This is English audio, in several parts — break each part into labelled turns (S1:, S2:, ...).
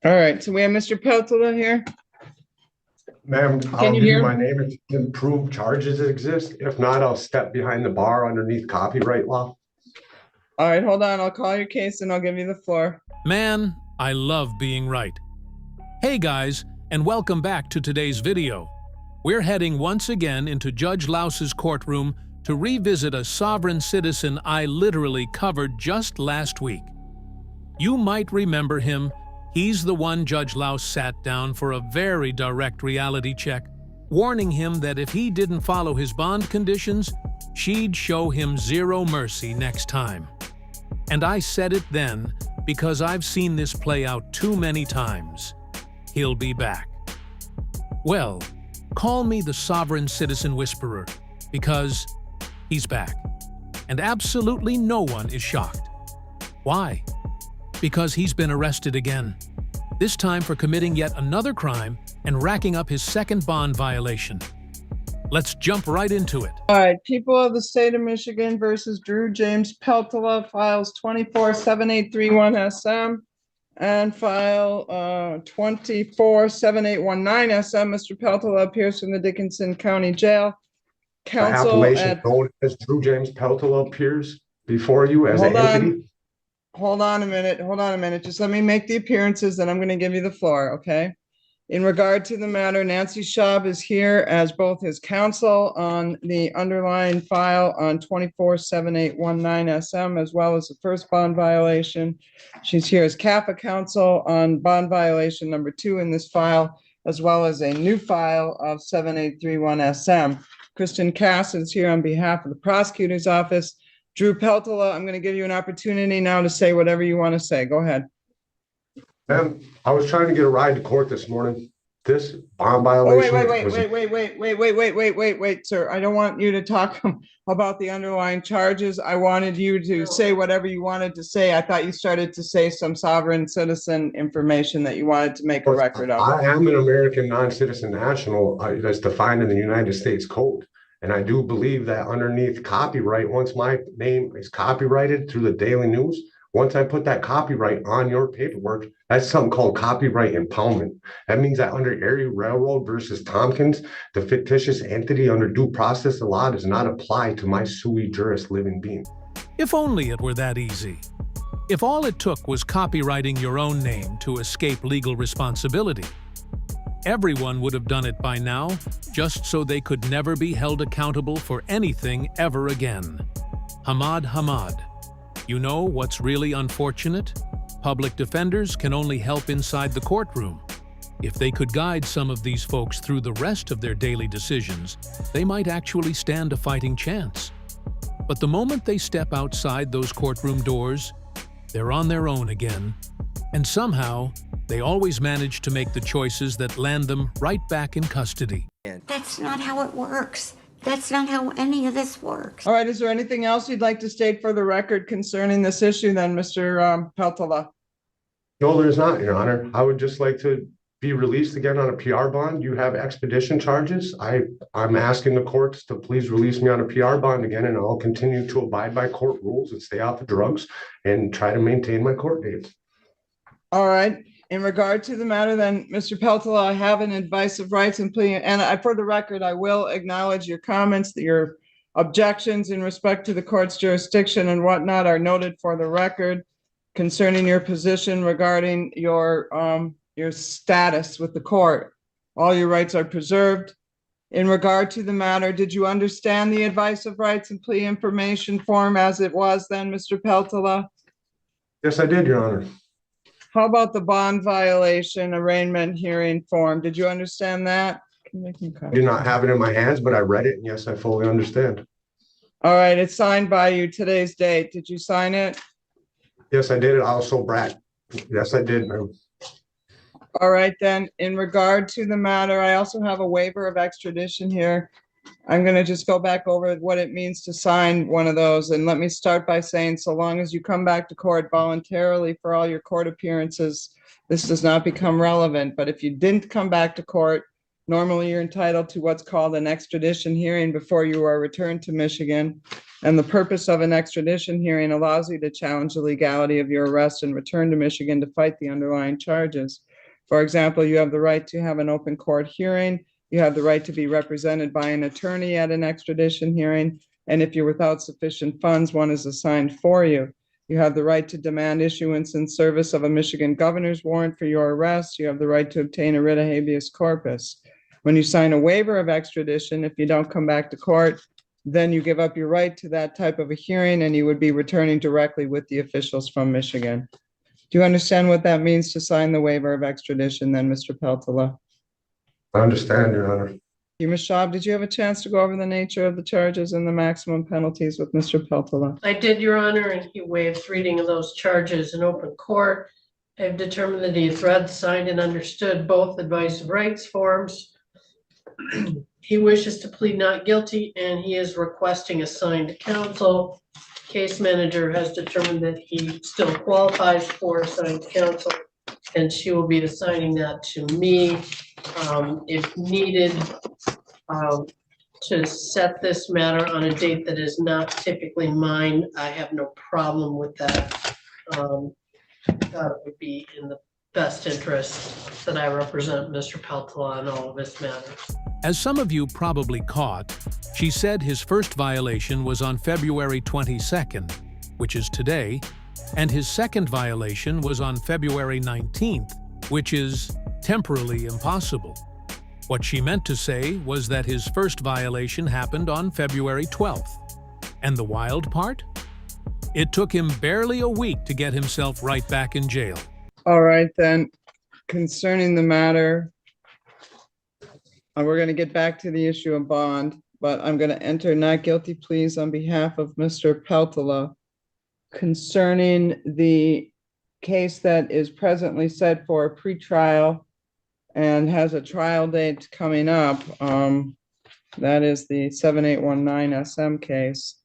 S1: All right, so we have Mr. Peltola here.
S2: Ma'am,
S1: Can
S2: I'll
S1: you
S2: give you
S1: hear
S2: my
S1: me?
S2: name and prove charges exist. If not, I'll step behind the bar underneath copyright law.
S1: All right, hold on. I'll call your case and I'll give you the floor.
S3: Man, I love being right. Hey guys, and welcome back to today's video. We're heading once again into Judge Louse's courtroom to revisit a sovereign citizen I literally covered just last week. You might remember him. He's the one Judge Louse sat down for a very direct reality check, warning him that if he didn't follow his bond conditions, she'd show him zero mercy next time. And I said it then because I've seen this play out too many times. He'll be back. Well, call me the sovereign citizen whisperer, because he's back. And absolutely no one is shocked. Why? Because he's been arrested again. This time for committing yet another crime and racking up his second bond violation. Let's jump right into it.
S1: All right, people of the state of Michigan versus Drew James Peltola, files 247831 SM and file 247819 SM. Mr. Peltola appears from the Dickinson County Jail.
S2: The
S1: Counsel
S2: appellation
S1: at,
S2: known as Drew James Peltola appears before you as an
S1: hold on.
S2: entity.
S1: Hold on a minute. Just let me make the appearances, then I'm going to give you the floor, okay? In regard to the matter, Nancy Schaub is here as both his counsel on the underlying file on 247819 SM, as well as the first bond violation. She's here as CAFA counsel on bond violation number 2 in this file, as well as a new file of 7831 SM. Kristen Cass is here on behalf of the prosecutor's office. Drew Peltola, I'm going to give you an opportunity now to say whatever you want to say. Go ahead.
S2: Ma'am, I was trying to get a ride to court this morning. This bond
S1: Oh,
S2: violation
S1: wait, sir. I don't want you to talk about the underlying charges. I wanted you to say whatever you wanted to say. I thought you started to say some sovereign citizen information that you wanted to make a record of.
S2: I am an American non-citizen national that's defined in the United States Code. And I do believe that underneath copyright, once my name is copyrighted through the Daily News, once I put that copyright on your paperwork, that's something called copyright impoundment. That means that under Erie Railroad versus Tompkins, the fictitious entity under due process of law does not apply to my sui juris living being.
S3: If only it were that easy. If all it took was copywriting your own name to escape legal responsibility, everyone would have done it by now, just so they could never be held accountable for anything ever again. Hamad. You know what's really unfortunate? Public defenders can only help inside the courtroom. If they could guide some of these folks through the rest of their daily decisions, they might actually stand a fighting chance. But the moment they step outside those courtroom doors, they're on their own again, and somehow, they always manage to make the choices that land them right back in custody.
S4: That's not how it works. That's not how any of this works.
S1: All right, is there anything else you'd like to state for the record concerning this issue then, Mr. Peltola?
S2: No, there's not, Your Honor. I would just like to be released again on a PR bond. You have expedition charges. I'm asking the courts to please release me on a PR bond again, and I'll continue to abide by court rules and stay off the drugs and try to maintain my court dates.
S1: All right. In regard to the matter, then, Mr. Peltola, I have an advice of rights and plea, and for the record, I will acknowledge your comments, that your objections in respect to the court's jurisdiction and whatnot are noted for the record concerning your position regarding your status with the court. All your rights are preserved. In regard to the matter, did you understand the advice of rights and plea information form as it was then, Mr. Peltola?
S2: Yes, I did, Your Honor.
S1: How about the bond violation arraignment hearing form? Did you understand that?
S2: I do not have it in my hands, but I read it, and yes, I fully understand.
S1: All right, it's signed by you, today's date. Did you sign it?
S2: Yes, I did. Also, Brad. Yes, I did, ma'am.
S1: All right, then, in regard to the matter, I also have a waiver of extradition here. I'm going to just go back over what it means to sign one of those. And let me start by saying, so long as you come back to court voluntarily for all your court appearances, this does not become relevant. But if you didn't come back to court, normally you're entitled to what's called an extradition hearing before you are returned to Michigan. And the purpose of an extradition hearing allows you to challenge the legality of your arrest and return to Michigan to fight the underlying charges. For example, you have the right to have an open court hearing. You have the right to be represented by an attorney at an extradition hearing. And if you're without sufficient funds, one is assigned for you. You have the right to demand issuance and service of a Michigan governor's warrant for your arrest. You have the right to obtain a writ of habeas corpus. When you sign a waiver of extradition, if you don't come back to court, then you give up your right to that type of a hearing and you would be returning directly with the officials from Michigan. Do you understand what that means to sign the waiver of extradition then, Mr. Peltola?
S2: I understand, Your Honor.
S1: You, Ms. Schaub, did you have a chance to go over the nature of the charges and the maximum penalties with Mr. Peltola?
S5: I did, Your Honor, and he waives reading of those charges in open court. I've determined that he has read, signed, and understood both advice of rights forms. He wishes to plead not guilty, and he is requesting assigned counsel. Case manager has determined that he still qualifies for assigned counsel, and she will be assigning that to me if needed, to set this matter on a date that is not typically mine. I have no problem with that. It would be in the best interest that I represent Mr. Peltola on all of this matters.
S3: As some of you probably caught, she said his first violation was on February 22nd, which is today, and his second violation was on February 19th, which is temporally impossible. What she meant to say was that his first violation happened on February 12th. And the wild part? It took him barely a week to get himself right back in jail.
S1: All right, then, concerning the matter, we're going to get back to the issue of bond, but I'm going to enter not guilty pleas on behalf of Mr. Peltola concerning the case that is presently set for a pretrial and has a trial date coming up. That is the 7819 SM case.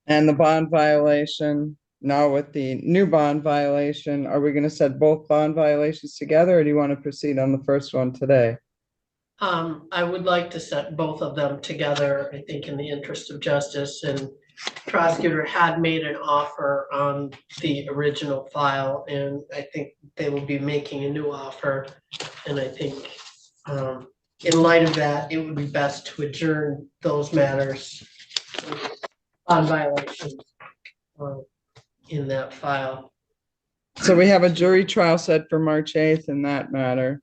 S1: And the bond violation. Now with the new bond violation, are we going to set both bond violations together, or do you want to proceed on the first one today?
S5: I would like to set both of them together, I think, in the interest of justice, and prosecutor had made an offer on the original file, and I think they will be making a new offer. And I think in light of that, it would be best to adjourn those matters on violations in that file.
S1: So we have a jury trial set for March 8th in that matter.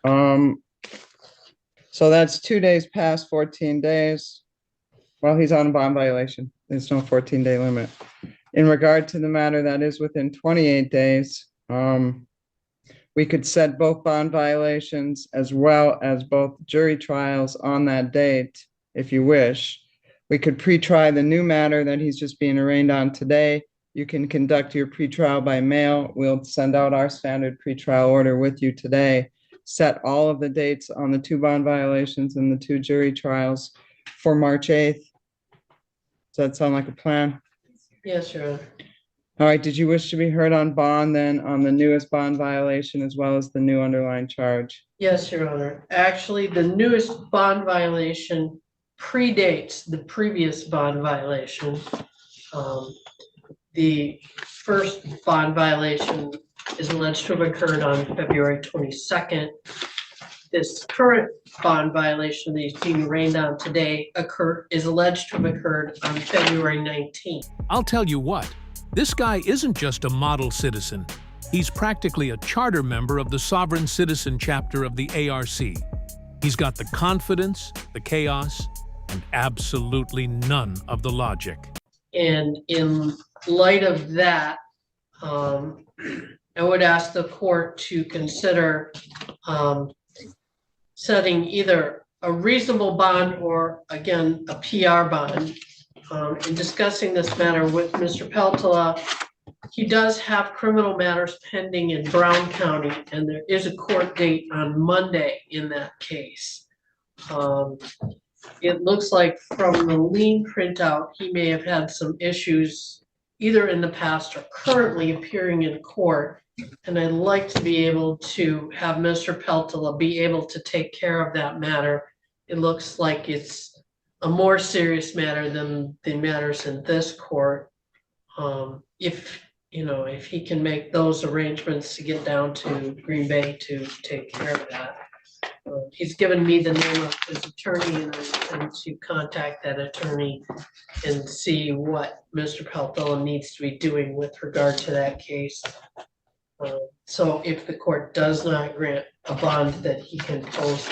S1: So that's 2 days past 14 days. Well, he's on a bond violation. There's no 14-day limit. In regard to the matter that is within 28 days, we could set both bond violations as well as both jury trials on that date, if you wish. We could pre-try the new matter that he's just being arraigned on today. You can conduct your pretrial by mail. We'll send out our standard pretrial order with you today. Set all of the dates on the 2 bond violations and the 2 jury trials for March 8th. Does that sound like a plan?
S5: Yes, Your Honor.
S1: All right, did you wish to be heard on bond then on the newest bond violation as well as the new underlying charge?
S5: Yes, Your Honor. Actually, the newest bond violation predates the previous bond violation. The first bond violation is alleged to have occurred on February 22nd. This current bond violation that he's being arraigned on today is alleged to have occurred on February 19th.
S3: I'll tell you what, this guy isn't just a model citizen. He's practically a charter member of the Sovereign Citizen chapter of the ARC. He's got the confidence, the chaos, and absolutely none of the logic.
S5: And in light of that, I would ask the court to consider setting either a reasonable bond or, again, a PR bond. In discussing this matter with Mr. Peltola, he does have criminal matters pending in Brown County, and there is a court date on Monday in that case. It looks like from the lien printout, he may have had some issues either in the past or currently appearing in court. And I'd like to be able to have Mr. Peltola be able to take care of that matter. It looks like it's a more serious matter than the matters in this court. If if he can make those arrangements to get down to Green Bay to take care of that. He's given me the name of his attorney, and I intend to contact that attorney and see what Mr. Peltola needs to be doing with regard to that case. So if the court does not grant a bond that he can post,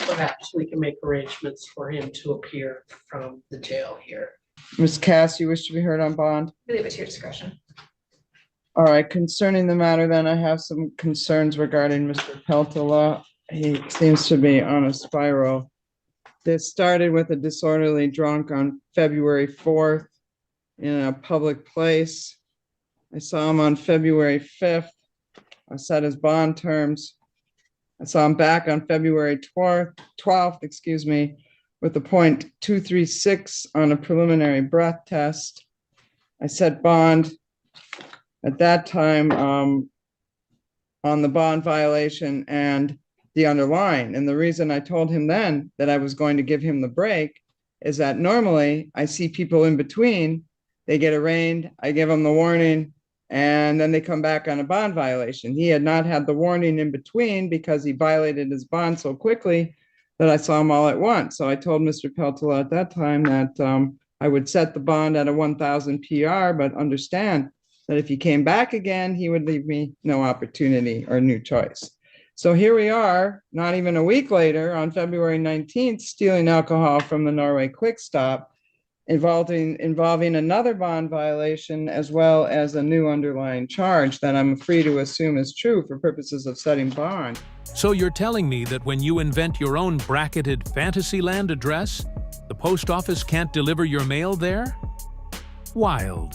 S5: perhaps we can make arrangements for him to appear from the jail here.
S1: Ms. Cass, you wish to be heard on bond?
S6: Leave it to your discretion.
S1: All right, concerning the matter, then I have some concerns regarding Mr. Peltola. He seems to be on a spiral. This started with a disorderly drunk on February 4th in a public place. I saw him on February 5th. I set his bond terms. I saw him back on February 12th, excuse me, with a .236 on a preliminary breath test. I set bond at that time on the bond violation and the underlying. And the reason I told him then that I was going to give him the break is that normally I see people in between, they get arraigned, I give them the warning, and then they come back on a bond violation. He had not had the warning in between because he violated his bond so quickly that I saw him all at once. So I told Mr. Peltola at that time that I would set the bond at a 1,000 PR, but understand that if he came back again, he would leave me no opportunity or new choice. So here we are, not even a week later, on February 19th, stealing alcohol from the Norway Quick Stop, involving another bond violation, as well as a new underlying charge that I'm free to assume is true for purposes of setting bond.
S3: So you're telling me that when you invent your own bracketed Fantasyland address, the post office can't deliver your mail there? Wild.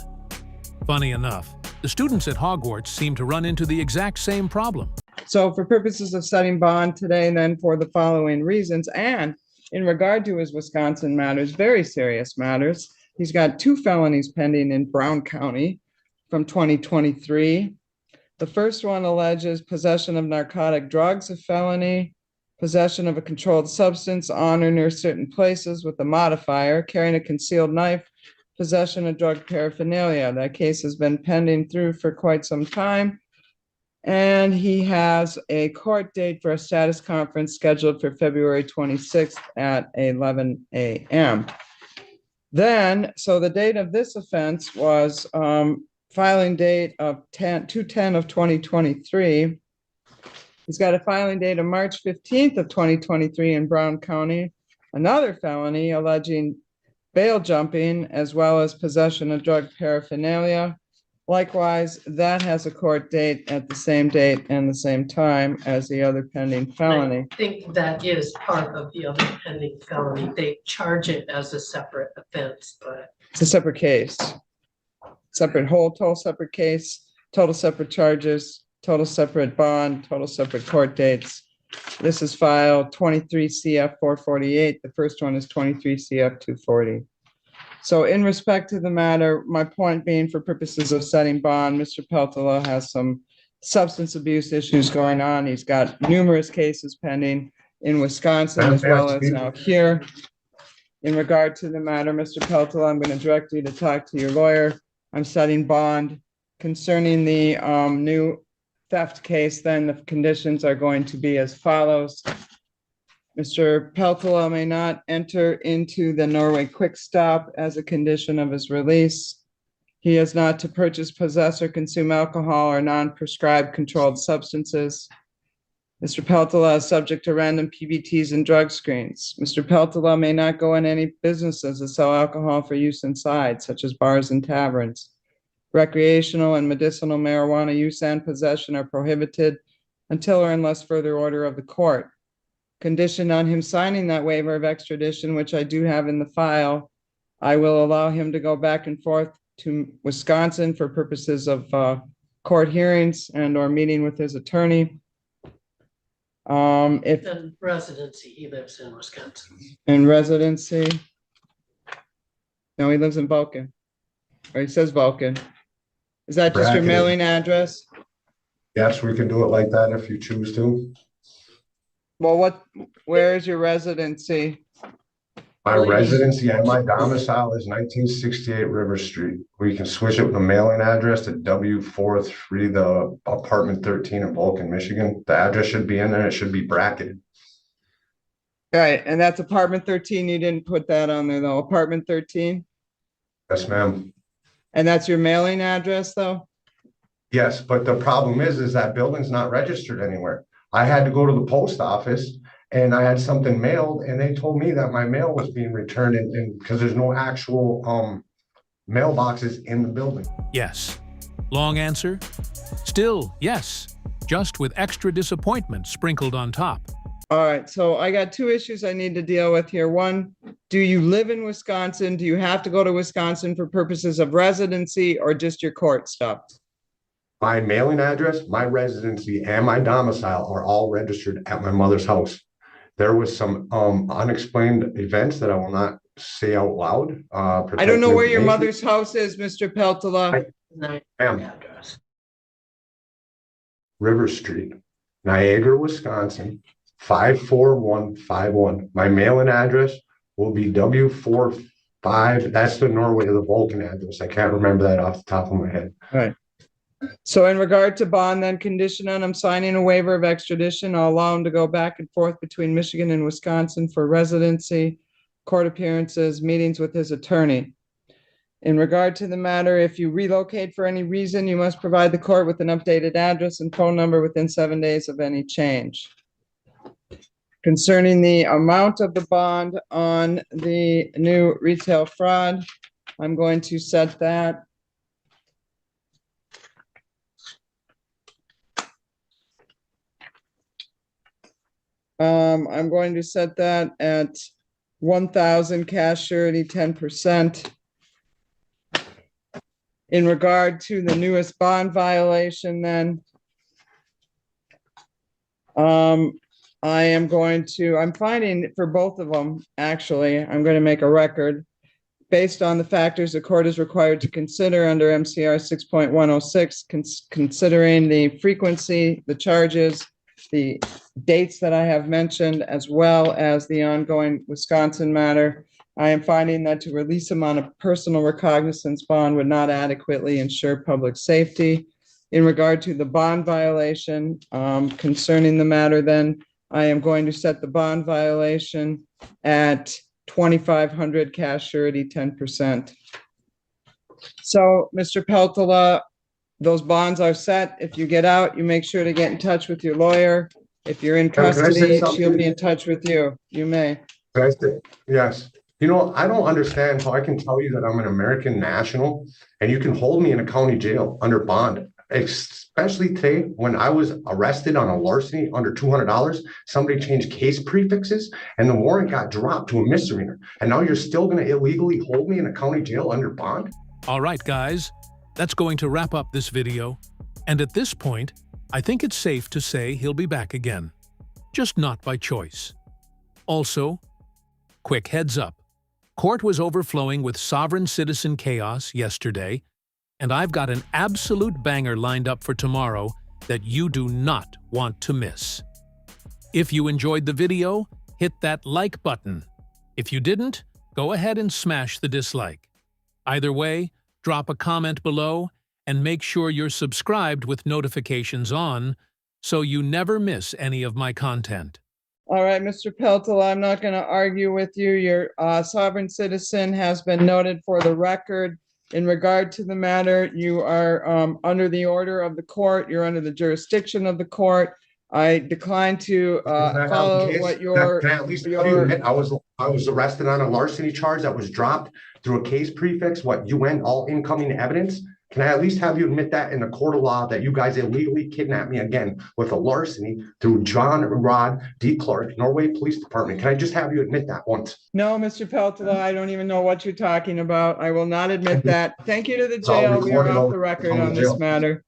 S3: Funny enough, the students at Hogwarts seem to run into the exact same problem.
S1: So for purposes of setting bond today, then for the following reasons, and in regard to his Wisconsin matters, very serious matters, he's got 2 felonies pending in Brown County from 2023. The first one alleges possession of narcotic drugs, a felony, possession of a controlled substance on or near certain places with a modifier, carrying a concealed knife, possession of drug paraphernalia. That case has been pending through for quite some time. And he has a court date for a status conference scheduled for February 26th at 11 a.m. Then, so the date of this offense was filing date of 2/10 of 2023. He's got a filing date of March 15th of 2023 in Brown County. Another felony alleging bail jumping as well as possession of drug paraphernalia. Likewise, that has a court date at the same date and the same time as the other pending felony.
S5: I think that is part of the other pending felony. They charge it as a separate offense, but
S1: It's a separate case. Total separate case, total separate charges, total separate bond, total separate court dates. This is file 23 CF 448. The first one is 23 CF 240. So in respect to the matter, my point being for purposes of setting bond, Mr. Peltola has some substance abuse issues going on. He's got numerous cases pending in Wisconsin as well as now here. In regard to the matter, Mr. Peltola, I'm going to direct you to talk to your lawyer. I'm setting bond concerning the new theft case. Then the conditions are going to be as follows. Mr. Peltola may not enter into the Norway Quick Stop as a condition of his release. He is not to purchase, possess, or consume alcohol or non-prescribed controlled substances. Mr. Peltola is subject to random PBTs and drug screens. Mr. Peltola may not go in any businesses that sell alcohol for use inside, such as bars and taverns. Recreational and medicinal marijuana use and possession are prohibited until or unless further order of the court. Conditioned on him signing that waiver of extradition, which I do have in the file, I will allow him to go back and forth to Wisconsin for purposes of court hearings and or meeting with his attorney. If
S5: in residency, he lives in Wisconsin.
S1: in residency. No, he lives in Vulcan. Or he says Vulcan. Is that just your
S2: Bracketed.
S1: mailing address?
S2: Yes, we can do it like that if you choose to.
S1: Well, where is your residency?
S2: My
S5: Really?
S2: residency and my domicile is 1968 River Street. We can switch it with a mailing address to W43, the apartment 13 in Vulcan, Michigan. The address should be in there. It should be bracketed.
S1: Right, and that's apartment 13. You didn't put that on there though. Apartment 13?
S2: Yes, ma'am.
S1: And that's your mailing address though?
S2: Yes, but the problem is that building's not registered anywhere. I had to go to the post office and I had something mailed and they told me that my mail was being returned and because there's no actual mailboxes in the building.
S3: Yes. Long answer? Still yes, just with extra disappointment sprinkled on top.
S1: All right, so I got two issues I need to deal with here. One, do you live in Wisconsin? Do you have to go to Wisconsin for purposes of residency or just your court stuff?
S2: My mailing address, my residency, and my domicile are all registered at my mother's house. There was some unexplained events that I will not say out loud.
S1: I don't know where your mother's house is, Mr. Peltola.
S5: Nice
S2: Ma'am.
S5: address.
S2: River Street, Niagara, Wisconsin, 54151. My mailing address will be W45. That's the Norway or the Vulcan address. I can't remember that off the top of my head.
S1: All right. So in regard to bond, then condition on I'm signing a waiver of extradition. I'll allow him to go back and forth between Michigan and Wisconsin for residency, court appearances, meetings with his attorney. In regard to the matter, if you relocate for any reason, you must provide the court with an updated address and phone number within 7 days of any change. Concerning the amount of the bond on the new retail fraud, I'm going to set that I'm going to set that at 1,000 cash surety, 10%. In regard to the newest bond violation, then I'm finding for both of them, actually, I'm going to make a record based on the factors the court is required to consider under MCR 6.106, considering the frequency, the charges, the dates that I have mentioned, as well as the ongoing Wisconsin matter. I am finding that to release him on a personal recognizance bond would not adequately ensure public safety. In regard to the bond violation, concerning the matter, then I am going to set the bond violation at 2,500 cash surety, 10%. So, Mr. Peltola, those bonds are set. If you get out, you make sure to get in touch with your lawyer. If you're in
S2: Can I say
S1: custody,
S2: something?
S1: she'll be in touch with you. You may.
S2: Can I say- Yes. You know, I don't understand how I can tell you that I'm an American national and you can hold me in a county jail under bond, especially today when I was arrested on a larceny under $200. Somebody changed case prefixes and the warrant got dropped to a misdemeanor. And now you're still going to illegally hold me in a county jail under bond?
S3: All right, guys, that's going to wrap up this video. And at this point, I think it's safe to say he'll be back again, just not by choice. Also, quick heads up. Court was overflowing with sovereign citizen chaos yesterday, and I've got an absolute banger lined up for tomorrow that you do not want to miss. If you enjoyed the video, hit that like button. If you didn't, go ahead and smash the dislike. Either way, drop a comment below and make sure you're subscribed with notifications on so you never miss any of my content.
S1: All right, Mr. Peltola, I'm not going to argue with you. Your sovereign citizen has been noted for the record. In regard to the matter, you are under the order of the court. You're under the jurisdiction of the court. I decline to follow what your...
S2: Can I at least tell you, admit I was arrested on a larceny charge that was dropped through a case prefix, UN, all incoming evidence? Can I at least have you admit that in the court of law that you guys illegally kidnapped me again with a larceny through John Rod D. Clark, Norway Police Department? Can I just have you admit that once?
S1: No, Mr. Peltola, I don't even know what you're talking about. I will not admit that. Thank you to the jail. We are off the record on this matter.